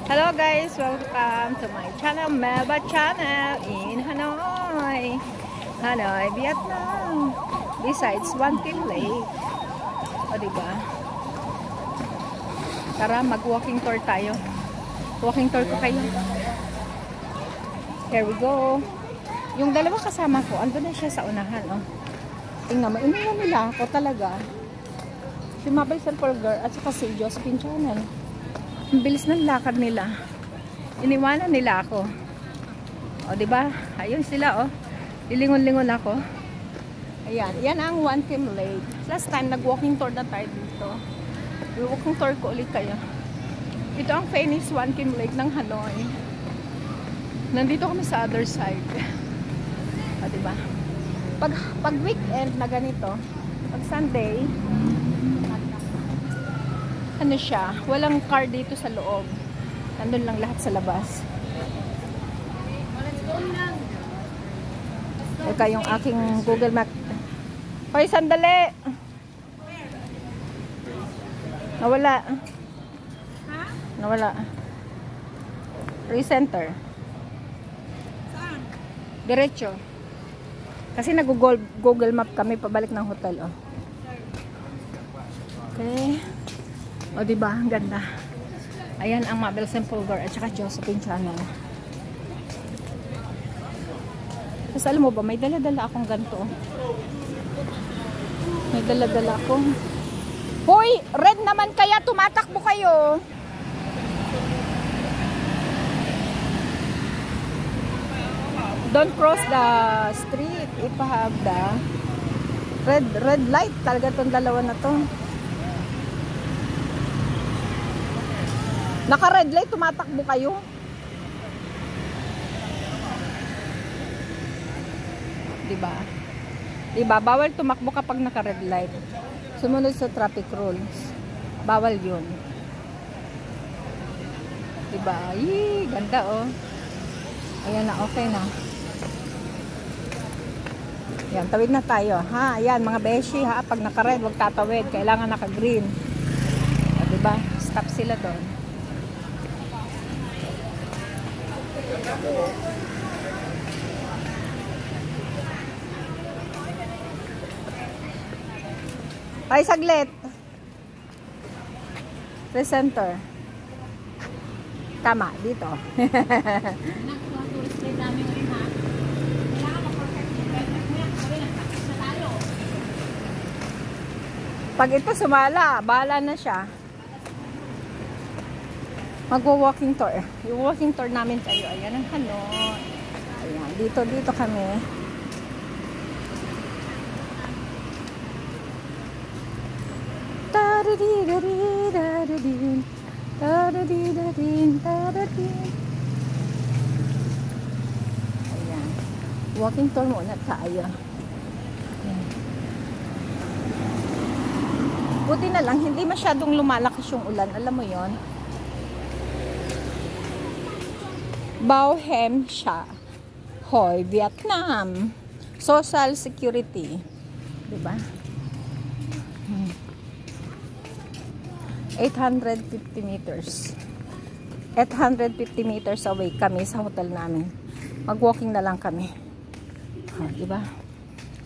Hello guys, welcome to my channel, Melba Channel in Hanoi, Vietnam. Besides One Kim Lake. O diba? Tara, mag-walking tour tayo. Walking tour ko kayo. Here we go. Yung dalawang kasama ko, ando na siya sa unahan. Oh. Tingnan mo, iniwan nila ako talaga. Si Mabay Serpolgar at saka si Josephine Channel. Ang bilis ng lakad nila. Iniwanan nila ako. O, diba? Ayun sila, oh. Lilingon-lingon ako. Ayan. Yan ang One Kim Lake. Last time, nag-walking tour na tayo dito. Walking tour ko ulit kayo. Ito ang famous One Kim Lake ng Hanoi. Nandito kami sa other side. O, diba? Pag weekend na ganito, pag Sunday, ano siya, walang car dito sa loob. Nandun lang lahat sa labas. Ito yung aking Google Map. Hoy, sandali! Nawala. Nawala. Recenter. Saan? Diretso. Kasi nag-Google Map kami pabalik ng hotel. Oh. Okay. O, diba? Ang ganda. Ayan ang Mabel Sempolgar at saka Josephine Channel. Tapos alam mo ba, may dala-dala akong ganito. May dala-dala akong... Hoy! Red naman kaya! Tumatakbo kayo! Don't cross the street if you have the red light. Talaga itong dalawa na to. Naka-red light, tumatakbo kayo. Diba? Diba? Bawal tumakbo kapag naka-red light. Sumunod sa traffic rules. Bawal yun. Diba? Yee, ganda oh. Ayan na, okay na. Ayan, tawid na tayo. Ha? Ayan, mga beshi ha. Pag naka-red, huwag tatawid. Kailangan naka-green. Diba? Stop sila doon. Ay, saglit. Presenter. Tama, dito. Pag ito sumala, bahala na siya. Magwa-walking tour. Yung walking tour namin tayo. Ayan ang Hanoi. Ayan, dito kami. Ayan. Walking tour muna tayo. Ayan. Buti na lang, hindi masyadong lumalakas yung ulan. Alam mo yon. Bao Hem Sa Hoi, Vietnam. Social Security. Diba? 850 meters. 850 meters away kami sa hotel namin. Mag-walking na lang kami. Oh, diba?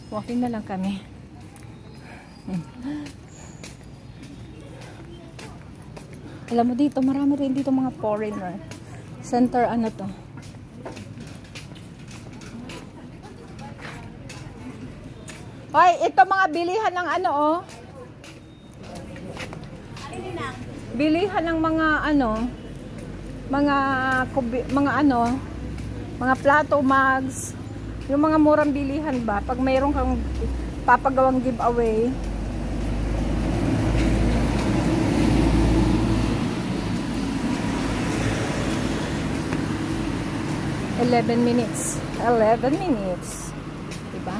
Walking na lang kami. Alam mo dito, marami rin dito mga foreigner. Center ano to? Hoy, ito mga bilihan ng ano oh. Bilihan ng mga ano, mga plato, mugs, yung mga murang bilihan ba, pag mayroon kang papagawang giveaway. $11 minutes. Diba?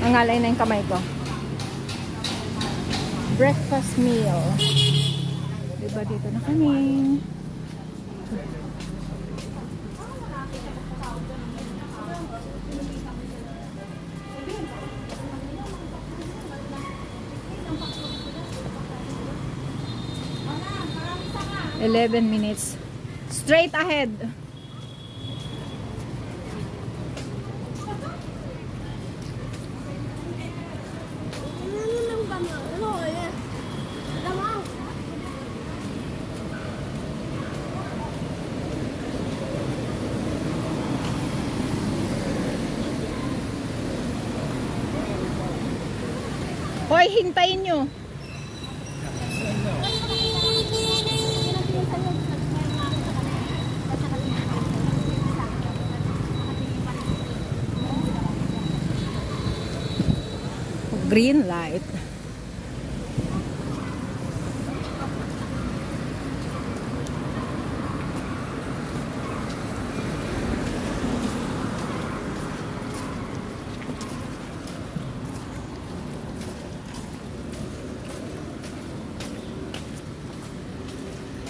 Nangalay na yung kamay ko. Breakfast meal. Diba, dito na kami. 11 minutes. Straight ahead. Hoy, hintayin nyo. Green light.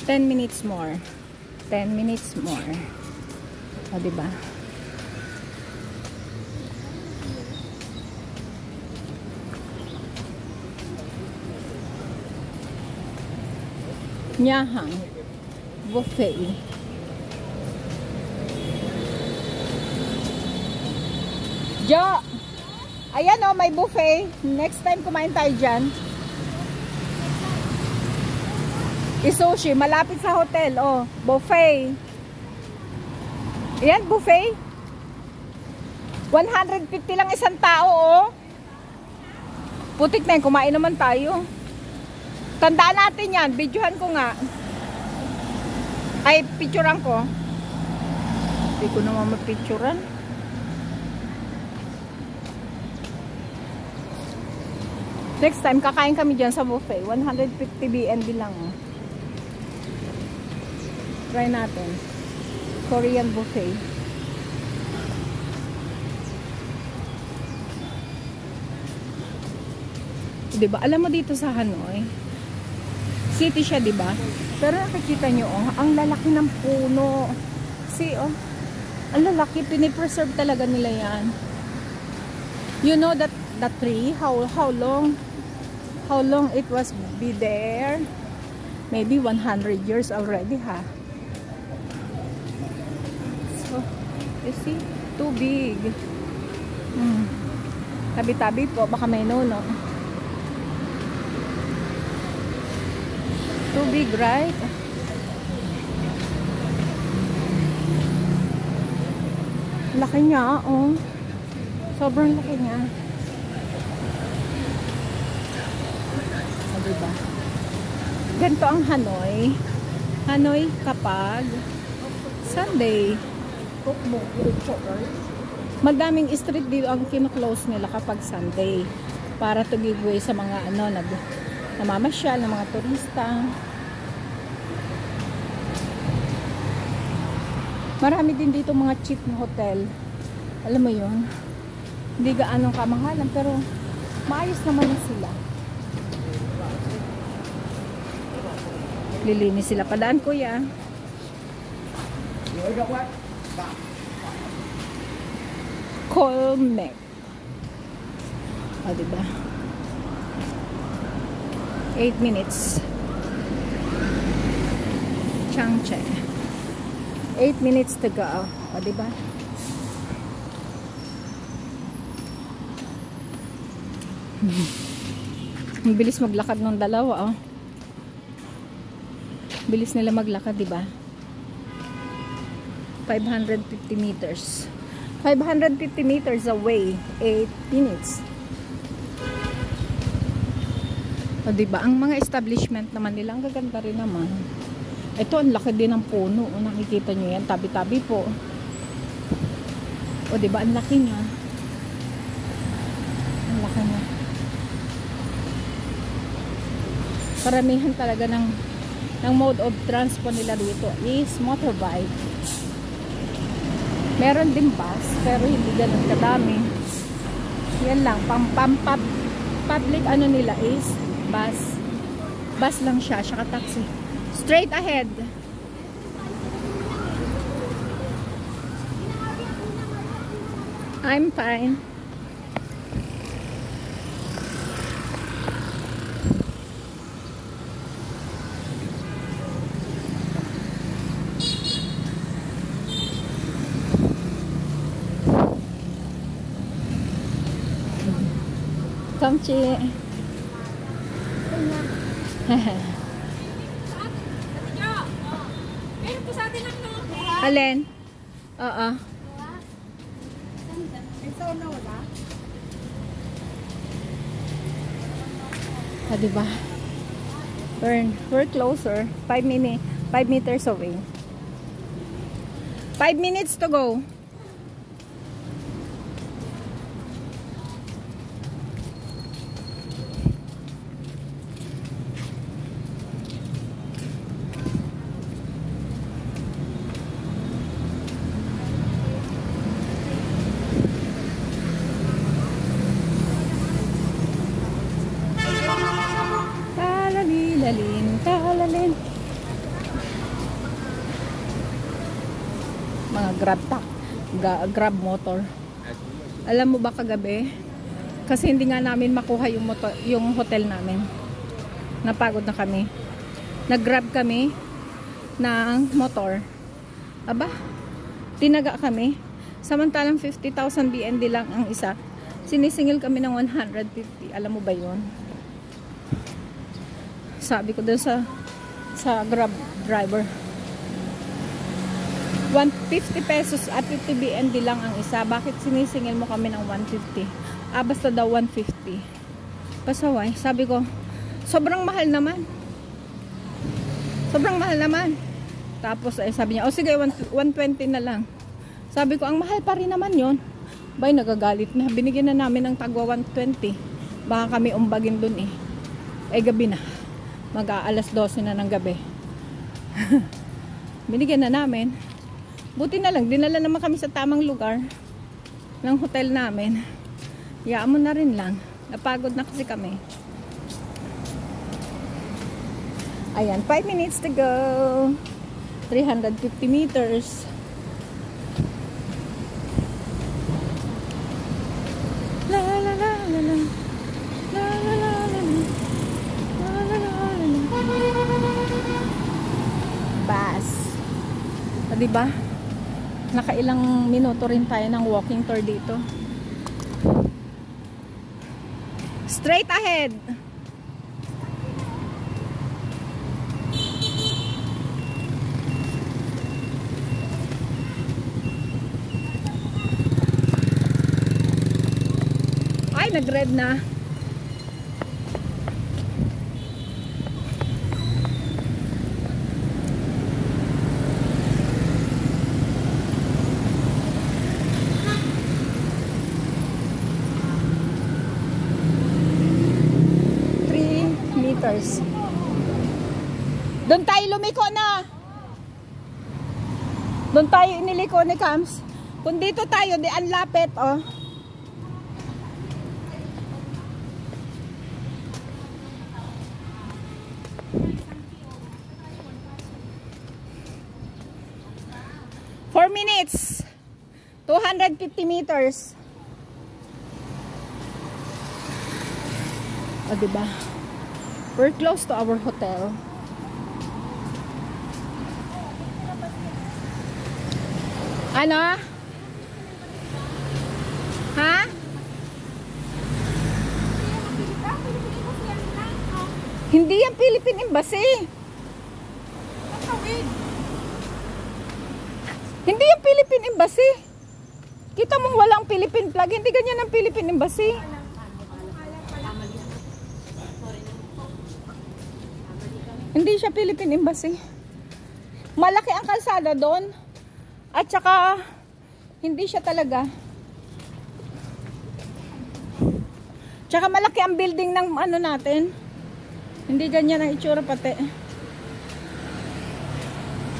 Ten minutes more. 10 minutes more. O, diba? Nyahang buffet. Jo! Ayan o, may buffet. Next time kumain tayo dyan. Isushi, malapit sa hotel. Oh, buffet. Ayan, buffet. 150 lang isang tao, oh. Putik na yun, kumain naman tayo. Tandaan natin yan. Videohan ko nga. Ay, picturean ko. Hindi ko naman mapicturean. Next time, kakain kami dyan sa buffet. 150 BNB lang. Try natin. Korean buffet. Diba? Alam mo dito sa Hanoi, city siya, diba? Pero nakikita nyo, oh, ang lalaki ng puno. See, oh. Ang lalaki, pinipreserve talaga nila yan. You know that the tree, how long it was be there? Maybe 100 years already, ha? So, you see? Too big. Tabi-tabi po, baka may nono. Too big, right? Laki niya, oh. Sobrang laki niya. O, diba? Ganito ang Hanoi. Hanoi kapag Sunday. Madaming street dito ang kino-close nila kapag Sunday. Para to give way sa mga ano, namamasyal ng mga turista. Marami din dito mga cheap na hotel. Alam mo yun? Hindi gaanong kamahalan pero maayos naman na sila. Lilinis sila. Padaan, kuya. Colmex. O, diba? 8 minutes. Changche. 8 minutes to go. O, diba? Ang bilis maglakad ng dalawa, oh. Bilis nila maglakad, diba? 550 meters. 550 meters away. 8 minutes. O, diba? Ang mga establishment naman nila, ang gaganda rin naman. Ito, ang laki din ng puno. O, nakikita nyo yan. Tabi-tabi po. O, diba? Ang laki niya. Ang laki niya. Karamihan talaga ng mode of transport nila dito is motorbike. Meron din bus, pero hindi ganun kadami. Yan lang. Public ano nila is bus. Bus lang siya, saka taxi. Straight ahead. I'm fine. Kamchi. Alin? Oo. Diba? We're closer. 5 meters away. 5 minutes to go. Talalin. Mga grab motor. Alam mo ba kagabi? Kasi hindi nga namin makuha yung hotel namin. Napagod na kami. Nag-grab kami ng motor. Aba, tinaga kami. Samantalang 50,000 BND lang ang isa. Sinisingil kami ng 150. Alam mo ba yun? Sabi ko doon sa grab driver, 150 pesos at 50 BND lang ang isa. Bakit sinisingil mo kami ng 150? Basta daw 150. Pasaway. Sabi ko, sobrang mahal naman. Sobrang mahal naman. Tapos sabi niya, sige 120 na lang. Sabi ko, ang mahal pa rin naman yon. Bay, nagagalit na. Binigyan na namin ng tagwa 120. Baka kami umbagin dun eh. Gabi na. Mag-aalas 12 na ng gabi. Binigyan na namin. Buti na lang, dinala naman kami sa tamang lugar ng hotel namin. Yaan mo na rin lang. Napagod na kasi kami. Ayan, 5 minutes to go. 350 meters. La la la la la. La la la la la. Bus. Diba? Nakailang minuto rin tayo ng walking tour dito. Straight ahead. Ay, nag-red na. Doon tayo lumiko na. Doon tayo iniliko ni Kams. Kung dito tayo, di ang lapit, oh. Four minutes. 250 meters. Diba? We're close to our hotel. Ano? Ha? Hindi yan Philippine Embassy. Hindi yan Philippine Embassy. Kita mong walang Philippine flag. Hindi ganyan ang Philippine Embassy. Hindi siya Philippine Embassy. Malaki ang kalsada doon. At saka, hindi siya talaga. Tsaka malaki ang building ng ano natin. Hindi ganyan ang itsura pati.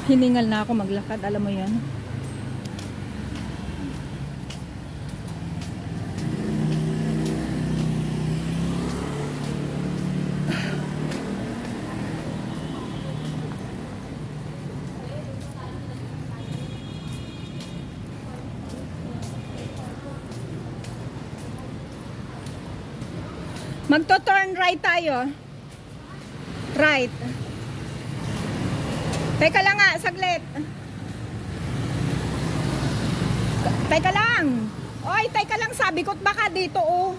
Hiningal na ako maglakad. Alam mo yan. Magto-turn right tayo. Right. Teka lang nga, saglit. Teka lang. Oy, teka lang, sabi ko baka dito, oh.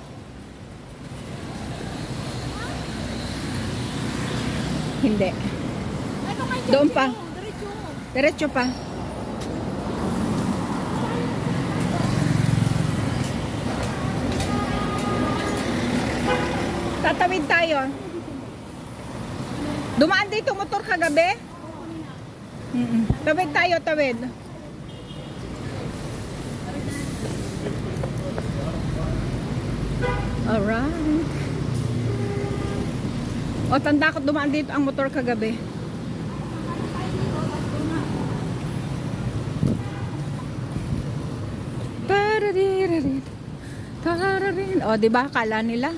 Hindi. Doon pa. Diretso pa. Tatawid tayo. Dumaan dito motor kagabi? Tawid tayo, tawid. Alright. O, tanda ko dumaan dito ang motor kagabi. O, diba? Kala nila.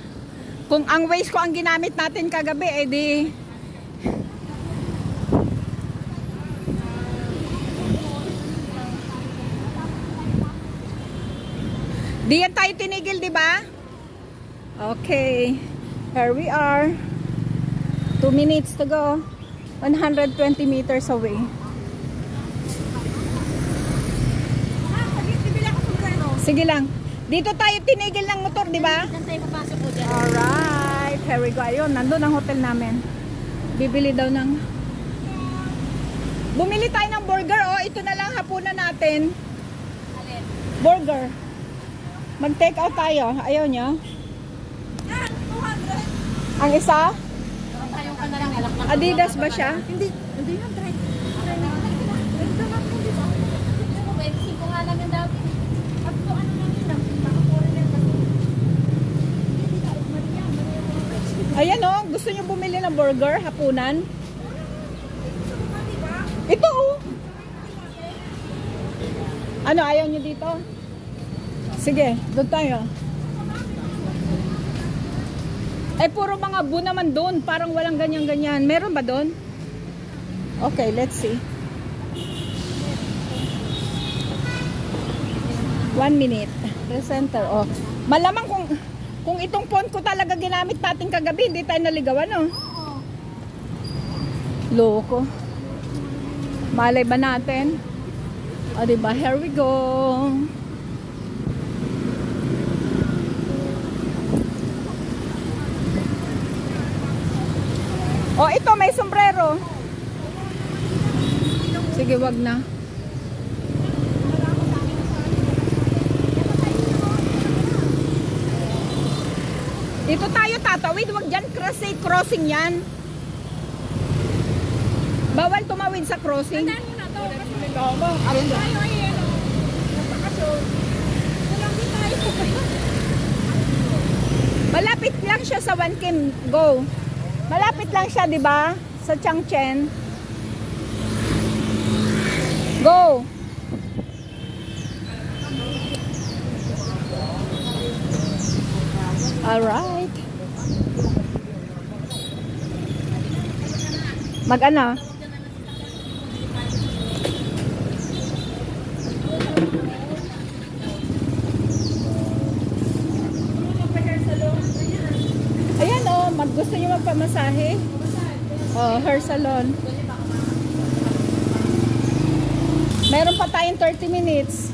Kung ang Waze ko ang ginamit natin kagabi, eh di... Di yan tayo tinigil, diba? Okay. Here we are. 2 minutes to go. 120 meters away. Sige lang. Dito tayo tinigil ng motor, di ba? Alright. Here we go. Ayun, nandun ang hotel namin. Bibili daw ng... Bumili tayo ng burger. Oh, ito na lang hapunan natin. Burger. Mag-take out tayo. Ayaw nyo? 200. Ang isa? Adidas ba siya? Hindi yan. Try. Ito lang yung dito. 25 nga lang yung dati. At ito ano lang yun lang. Naka-foreigner kasi. Ayan o. Gusto nyo bumili ng burger? Hapunan? Ito o. Ano? Ayaw nyo dito? Sige. Doon tayo. Eh, puro mga bu naman doon. Parang walang ganyan-ganyan. Meron ba doon? Okay, let's see. 1 minute. Presenter. Oh. Malamang kung itong phone ko talaga ginamit natin kagabi, hindi tayo naligawan, no? Loko. Malay ba natin? O, diba? Here we go. Oh, ito may sombrero. Sige, wag na. Dito tayo tatawid, wag dyan crossing yan. Bawal tumawid sa crossing. Tandaan mo na to. Kasi may tayo ayan o. Napakasyon. Walang di tayo. Malapit lang siya sa 1 Kim. Go. Malapit lang siya, di ba? Sa Changcheng. Go. Alright. Mag-ano? Ayan o, gusto nyo magpamasahe? Oh, hair salon. Meron pa tayong 30 minutes.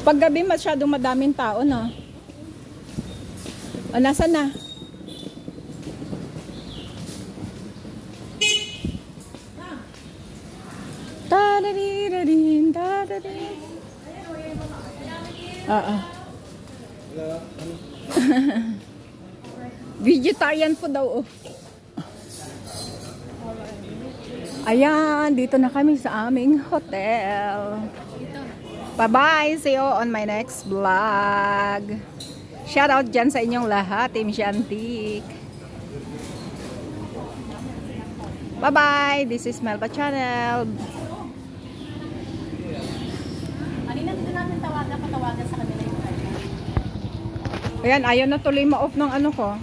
Paggabi masyadong madaming tao na. O, nasaan na? Tadadidadin, tadadin. Vegetarian po daw. Oh. Ayan, dito na kami sa aming hotel. Bye-bye. See you on my next vlog. Shout out dyan sa inyong lahat, Team Shantik. Bye-bye. This is Melba Channel. Kanina dito namin patawagan sa kanila yung Ayan, ayaw na tuloy ma-off ng ano ko.